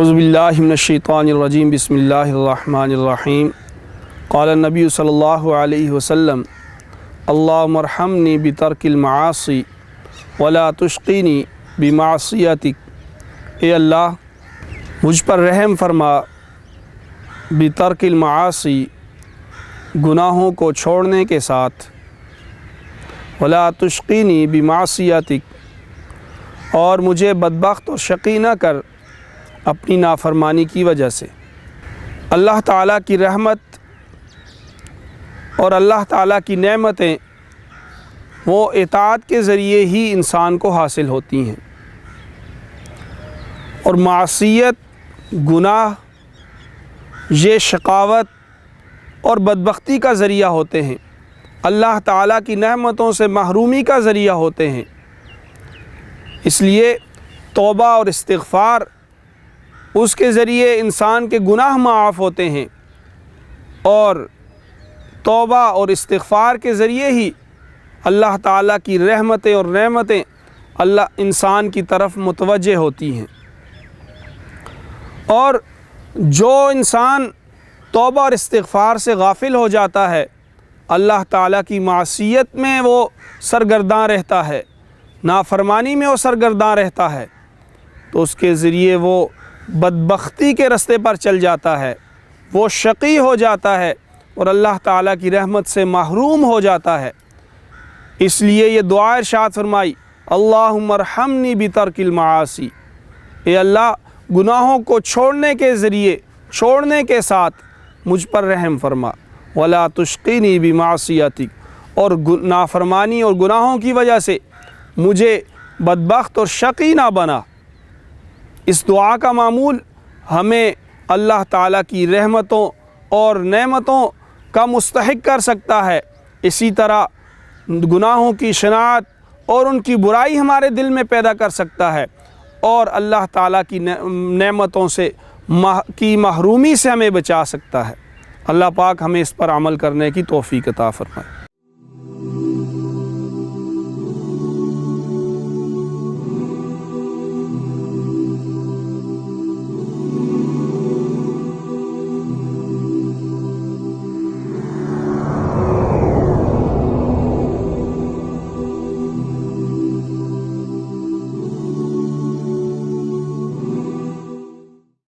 اعوذ باللہ من الشیطان الرجیم بسم اللہ الرحمن الرحیم قال النبی صلی اللہ علیہ وسلم اللہم ارحمنی بترک المعاصی ولا تشقینی بمعصیتک۔ اے اللہ مجھ پر رحم فرما بترک المعاصی، گناہوں کو چھوڑنے کے ساتھ، ولا تشقینی بمعصیتک، اور مجھے بدبخت اور شقی نہ کر اپنی نافرمانی کی وجہ سے۔ اللہ تعالیٰ کی رحمت اور اللہ تعالیٰ کی نعمتیں وہ اطاعت کے ذریعے ہی انسان کو حاصل ہوتی ہیں، اور معصیت، گناہ، یہ شقاوت اور بدبختی کا ذریعہ ہوتے ہیں، اللہ تعالیٰ کی نعمتوں سے محرومی کا ذریعہ ہوتے ہیں۔ اس لیے توبہ اور استغفار، اس کے ذریعے انسان کے گناہ معاف ہوتے ہیں، اور توبہ اور استغفار کے ذریعے ہی اللہ تعالیٰ کی رحمتیں اور نعمتیں انسان کی طرف متوجہ ہوتی ہیں۔ اور جو انسان توبہ اور استغفار سے غافل ہو جاتا ہے، اللہ تعالیٰ کی معصیت میں وہ سرگرداں رہتا ہے، نافرمانی میں وہ سرگرداں رہتا ہے، تو اس کے ذریعے وہ بدبختی کے رستے پر چل جاتا ہے، وہ شقی ہو جاتا ہے اور اللہ تعالیٰ کی رحمت سے محروم ہو جاتا ہے۔ اس لیے یہ دعا ارشاد فرمائی، اللہم ارحمنی بترک المعاصی، اے اللہ گناہوں کو چھوڑنے کے ذریعے، چھوڑنے کے ساتھ مجھ پر رحم فرما، ولا تشقینی بمعصیتک، اور نافرمانی اور گناہوں کی وجہ سے مجھے بدبخت اور شقی نہ بنا۔ اس دعا کا معمول ہمیں اللہ تعالیٰ کی رحمتوں اور نعمتوں کا مستحق کر سکتا ہے۔ اسی طرح گناہوں کی شناعت اور ان کی برائی ہمارے دل میں پیدا کر سکتا ہے، اور اللہ تعالیٰ کی نعمتوں سے کی محرومی سے ہمیں بچا سکتا ہے۔ اللہ پاک ہمیں اس پر عمل کرنے کی توفیق عطا فرمائے۔